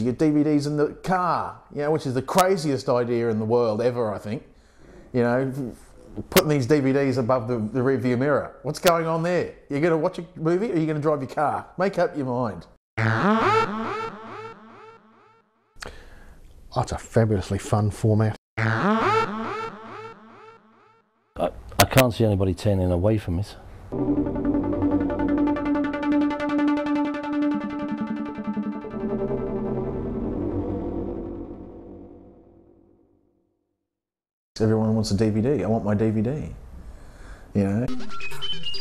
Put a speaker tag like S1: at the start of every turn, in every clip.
S1: You get DVDs in the car, you know, which is the craziest idea in the world ever, I think. You know, putting these DVDs above the rearview mirror. What's going on there? You're going to watch a movie or are you going to drive your car? Make up your mind.
S2: Oh, it's a fabulously fun format.
S3: I can't see anybody turning away from it.
S1: Everyone wants a DVD. I want my DVD. You know?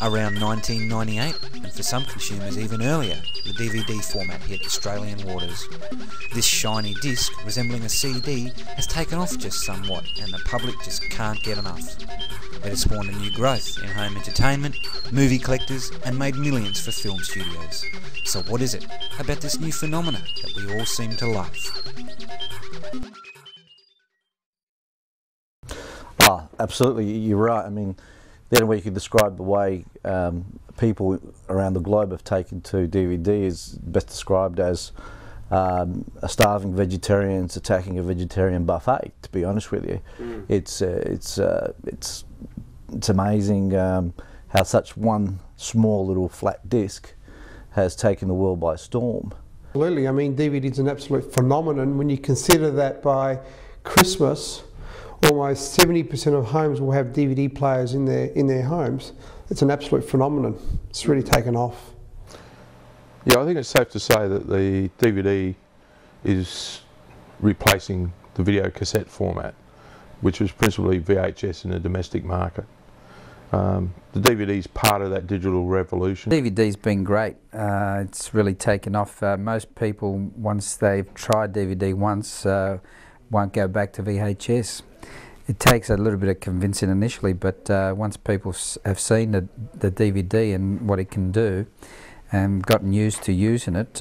S4: Around 1998, and for some consumers even earlier, the DVD format hit Australian waters. This shiny disc, resembling a CD, has taken off just somewhat, and the public just can't get enough. It has spawned a new growth in home entertainment, movie collectors, and made millions for film studios. So what is it about this new phenomena that we all seem to love?
S3: Oh, absolutely, you're right. I mean, then where you could describe the way people around the globe have taken to DVD is best described as a starving vegetarians attacking a vegetarian buffet. To be honest with you, it's amazing how such one small little flat disc has taken the world by storm.
S5: Absolutely. I mean, DVD is an absolute phenomenon when you consider that by Christmas, almost 70% of homes will have DVD players in their homes. It's an absolute phenomenon. It's really taken off.
S6: Yeah, I think it's safe to say that the DVD is replacing the video cassette format, which was principally VHS in the domestic market. The DVD is part of that digital revolution.
S7: DVD's been great. It's really taken off. Most people, once they've tried DVD once, won't go back to VHS. It takes a little bit of convincing initially, but once people have seen the DVD and what it can do and gotten used to using it,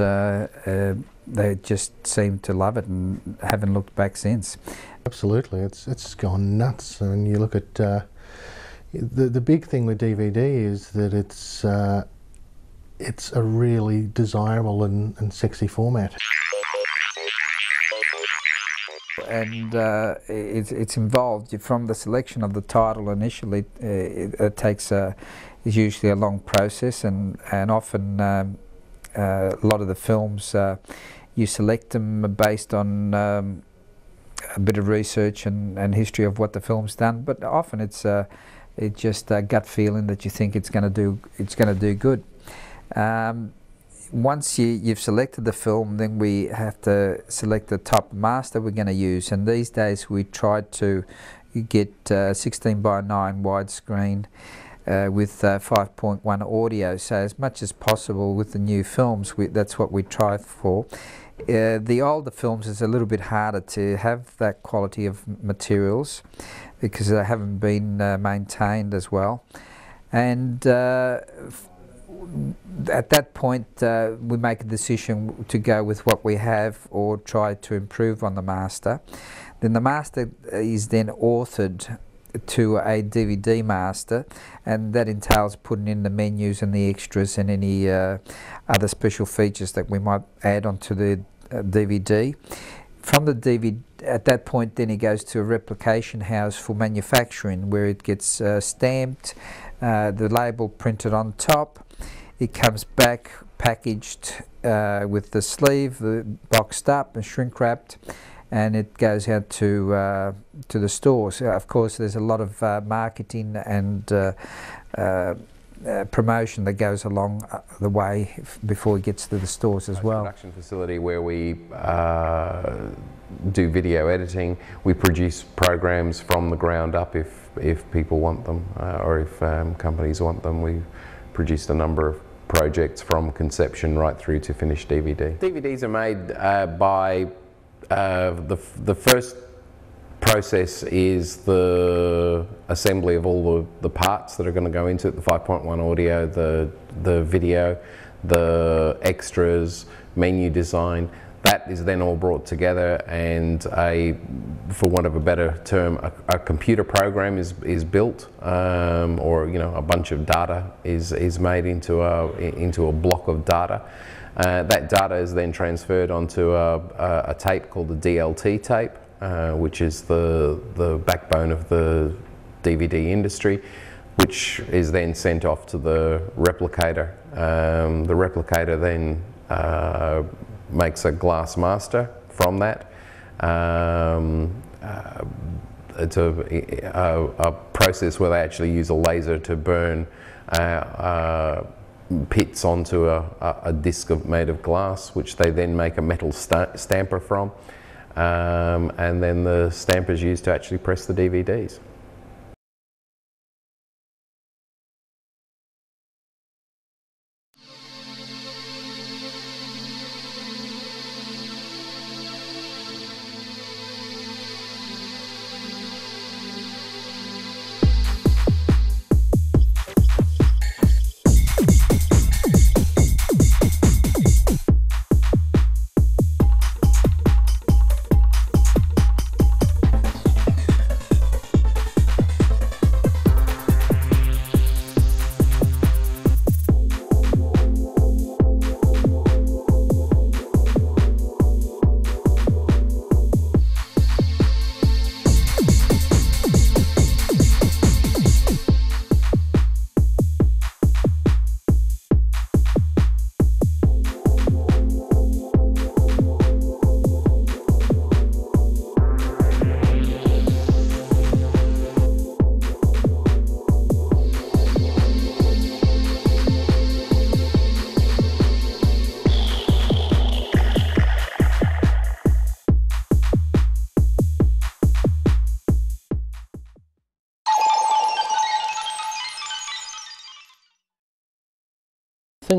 S7: they just seem to love it and haven't looked back since.
S2: Absolutely, it's gone nuts. And you look at the big thing with DVD is that it's a really desirable and sexy format.
S7: And it's involved from the selection of the title initially. It takes is usually a long process, and often a lot of the films you select them based on a bit of research and history of what the film's done. But often it's just a gut feeling that you think it's going to do good. Once you've selected the film, then we have to select the type of master we're going to use, and these days we try to get 16:9 widescreen with 5.1 audio, so as much as possible with the new films that's what we try for. The older films is a little bit harder to have that quality of materials because they haven't been maintained as well, and at that point we make a decision to go with what we have or try to improve on the master. Then the master is then authored to a DVD master, and that entails putting in the menus and the extras and any other special features that we might add onto the DVD. From the DVD, at that point then it goes to a replication house for manufacturing, where it gets stamped, the label printed on top. It comes back packaged with the sleeve, boxed up and shrink wrapped, and it goes out to the stores. Of course, there's a lot of marketing and promotion that goes along the way before it gets to the stores as well.
S8: Production facility where we do video editing. We produce programs from the ground up if people want them, or if companies want them. We produced a number of projects from conception right through to finished DVD. DVDs are made by the first process is the assembly of all the parts that are going to go into it, the 5.1 audio, the video, the extras, menu design. That is then all brought together, and for want of a better term, a computer program is built, or a bunch of data is made into a block of data, That data is then transferred onto a tape called the DLT tape, which is the backbone of the DVD industry, which is then sent off to the replicator. The replicator then makes a glass master from that. It's a process where they actually use a laser to burn pits onto a disc made of glass, which they then make a metal stamper from, and then the stamper is used to actually press the DVDs.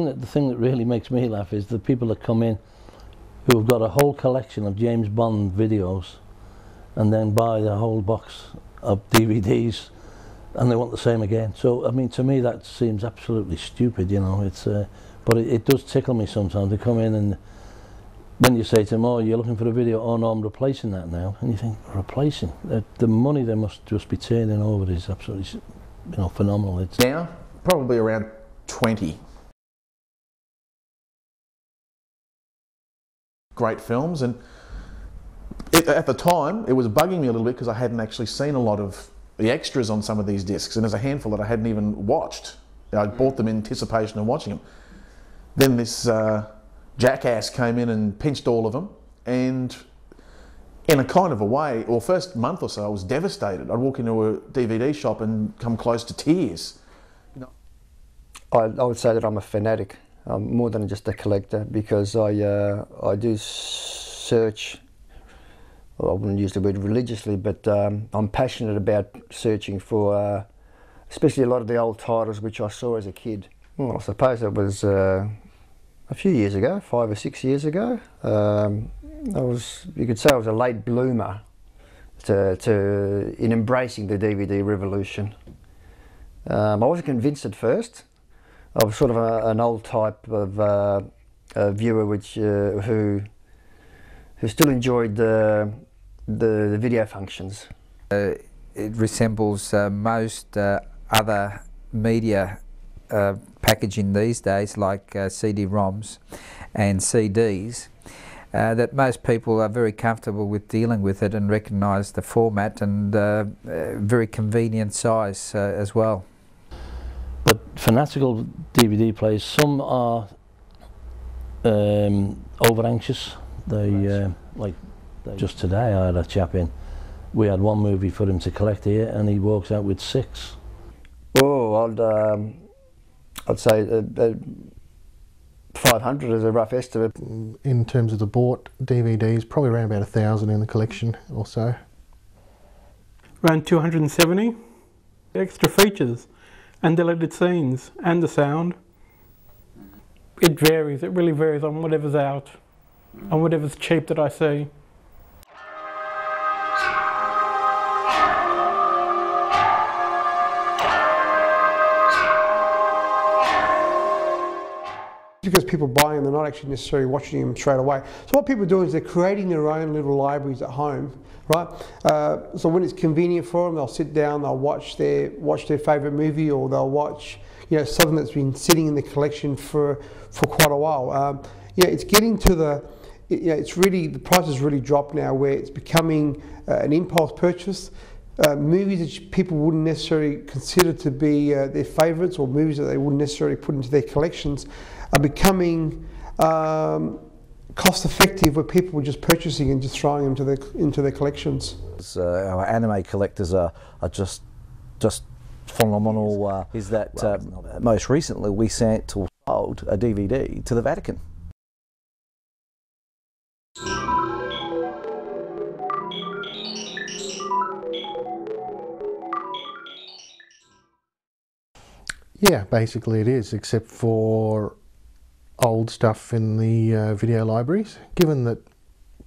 S9: The thing that really makes me laugh is the people that come in who have got a whole collection of James Bond videos and then buy the whole box of DVDs and they want the same again. So I mean, to me that seems absolutely stupid, you know. It's but it does tickle me sometimes. They come in and when you say to them, oh, you're looking for a video, oh no, I'm replacing that now, and you think, replacing? The money they must just be turning over is absolutely, you know, phenomenal. It's
S1: now probably around 20 great films, and at the time it was bugging me a little bit because I hadn't actually seen a lot of the extras on some of these discs, and there's a handful that I hadn't even watched. I bought them in anticipation of watching them. Then this jackass came in and pinched all of them, and in a kind of a way, or first month or so I was devastated. I'd walk into a DVD shop and come close to tears. You know,
S10: I would say that I'm a fanatic. I'm more than just a collector, because I do search, well, I wouldn't use the word religiously, but I'm passionate about searching for especially a lot of the old titles which I saw as a kid. Well, I suppose it was a few years ago, 5 or 6 years ago. You could say I was a late bloomer in embracing the DVD revolution. I wasn't convinced at first. I was sort of an old type of viewer who still enjoyed the video functions.
S7: It resembles most other media packaging these days, like CD-ROMs and CDs, that most people are very comfortable with dealing with it and recognise the format and very convenient size as well.
S9: But fanatical DVD players, some are over anxious. They just today I had a chap in. We had one movie for him to collect here, and he walks out with 6.
S10: Oh, I'd say 500 is a rough estimate.
S2: In terms of the bought DVDs, probably around about 1,000 in the collection or so.
S11: Around 270 extra features and deleted scenes and the sound. It varies, it really varies on whatever's out, on whatever's cheap that I see.
S5: Because people buy them, they're not actually necessarily watching them straight away. So what people do is they're creating their own little libraries at home, right? So when it's convenient for them, they'll sit down, they'll watch their favourite movie, or they'll watch, you know, something that's been sitting in the collection for quite a while. it's getting to it's really, the price has really dropped now, where it's becoming an impulse purchase. Movies that people wouldn't necessarily consider to be their favourites, or movies that they wouldn't necessarily put into their collections, are becoming cost effective, where people are just purchasing and just throwing them into their collections.
S3: Our anime collectors are just phenomenal. Is that most recently we sent or sold a DVD to the Vatican.
S2: Yeah, basically it is, except for old stuff in the video libraries. Given that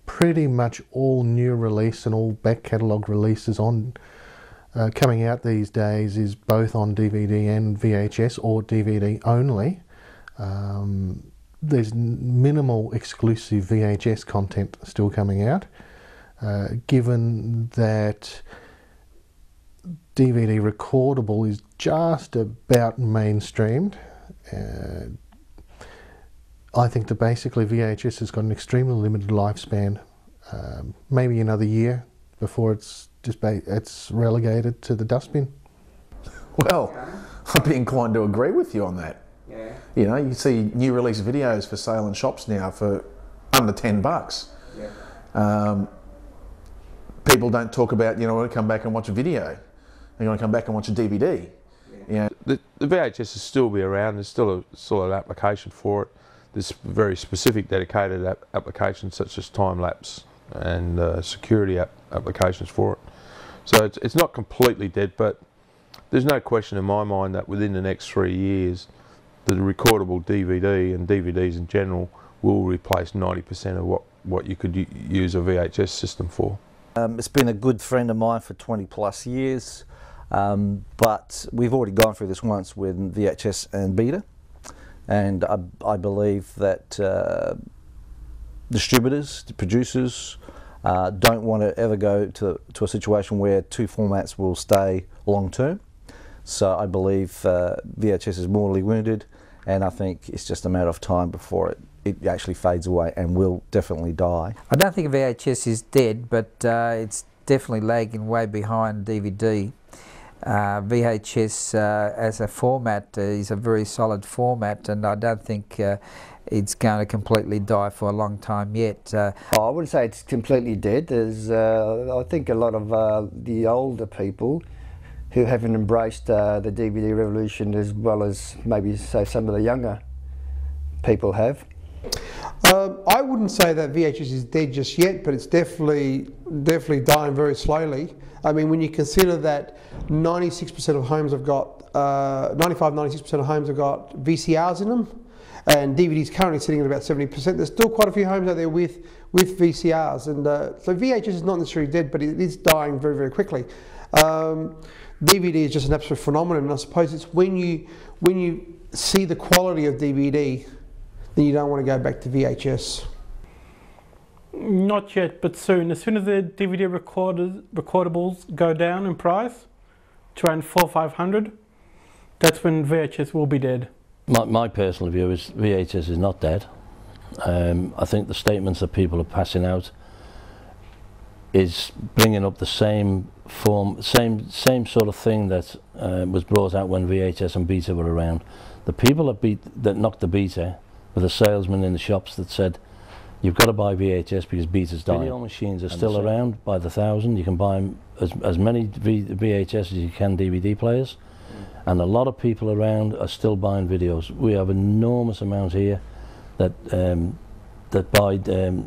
S2: pretty much all new release and all back catalogue releases on coming out these days is both on DVD and VHS, or DVD only. There's minimal exclusive VHS content still coming out, given that DVD recordable is just about mainstreamed. I think that basically VHS has got an extremely limited lifespan, maybe another year before it's relegated to the dustbin.
S1: Well, I'd be inclined to agree with you on that.
S5: Yeah.
S1: You know, you see new release videos for sale in shops now for under $10.
S5: Yeah.
S1: People don't talk about, I want to come back and watch a video. They want to come back and watch a DVD. Yeah.
S6: The VHS will still be around. There's still an application for it. There's very specific dedicated applications such as time lapse and security applications for it. So it's not completely dead, but there's no question in my mind that within the next 3 years, the recordable DVD and DVDs in general will replace 90% of what you could use a VHS system for.
S3: It's been a good friend of mine for 20 plus years, but we've already gone through this once with VHS and Beta, and I believe that distributors, producers, don't want to ever go to a situation where two formats will stay long term. So I believe VHS is mortally wounded, and I think it's just a matter of time before it actually fades away and will definitely die.
S7: I don't think VHS is dead, but it's definitely lagging way behind DVD. VHS as a format is a very solid format, and I don't think it's going to completely die for a long time yet.
S10: I wouldn't say it's completely dead. There's, I think a lot of the older people who haven't embraced the DVD revolution as well as maybe say some of the younger people have.
S5: I wouldn't say that VHS is dead just yet, but it's definitely dying very slowly. I mean, when you consider that 96% of homes have got, 96% of homes have got VCRs in them, and DVDs currently sitting at about 70%. There's still quite a few homes out there with VCRs, and so VHS is not necessarily dead, but it is dying very, very quickly. DVD is just an absolute phenomenon, and I suppose it's when you see the quality of DVD, then you don't want to go back to VHS.
S11: Not yet, but soon. As soon as the DVD recordables go down in price to around $400-500, that's when VHS will be dead.
S9: My personal view is VHS is not dead. I think the statements that people are passing out is bringing up the same form, same sort of thing that was brought out when VHS and Beta were around. The people that knocked the Beta were the salesmen in the shops that said, you've got to buy VHS because Beta's dying. Video machines are still around by the thousand. You can buy them as many VHS as you can DVD players. And a lot of people around are still buying videos. We have enormous amounts here that buy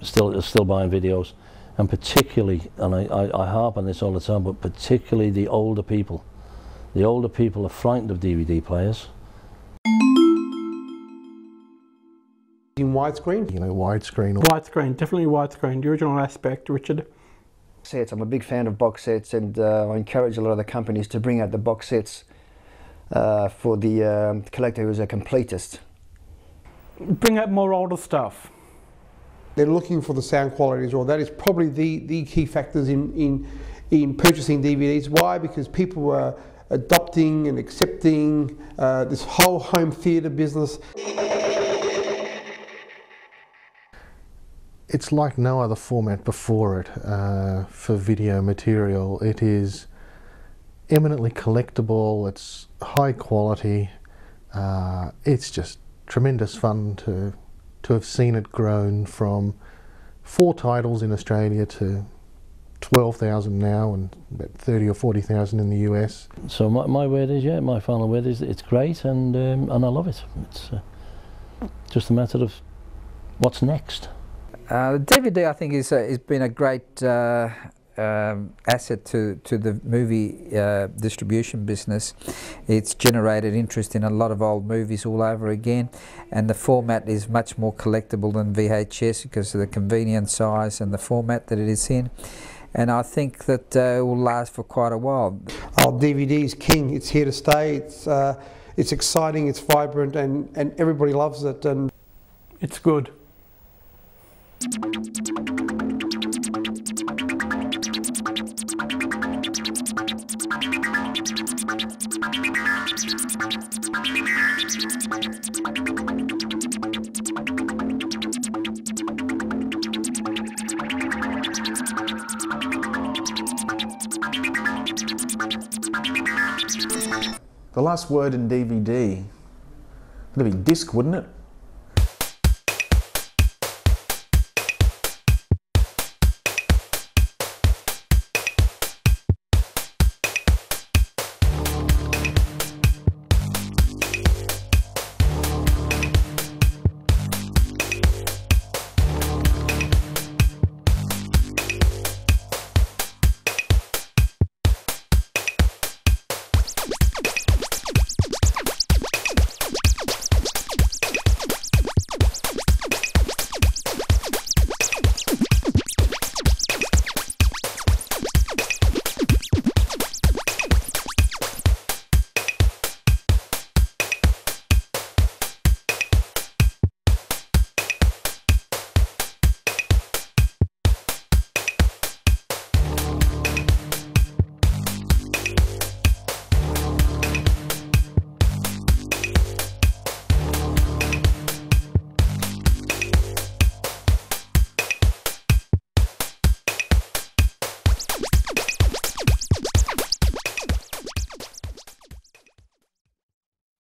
S9: still buying videos, and particularly, and I harp on this all the time, but particularly the older people. The older people are frightened of DVD players.
S5: In widescreen?
S2: Widescreen.
S11: Widescreen, definitely widescreen. The original aspect, Richard.
S10: Sets. I'm a big fan of box sets, and I encourage a lot of the companies to bring out the box sets for the collector who's a completist.
S11: Bring out more older stuff.
S5: They're looking for the sound quality as well. That is probably the key factors in purchasing DVDs. Why? Because people were adopting and accepting this whole home theatre business.
S2: it's like no other format before it for video material. It is eminently collectible, it's high quality, it's just tremendous fun to have seen it grown from 4 titles in Australia to 12,000 now and about 30 or 40,000 in the US.
S9: So my word is, yeah, my final word is it's great, and I love it. It's just a matter of what's next.
S7: The DVD, I think, has been a great asset to the movie distribution business. It's generated interest in a lot of old movies all over again, and the format is much more collectible than VHS because of the convenient size and the format that it is in. And I think that it will last for quite a while.
S5: Oh, DVD is king. It's here to stay. It's exciting. It's vibrant, and everybody loves it. And
S11: It's good.
S1: The last word in DVD would be disc, wouldn't it?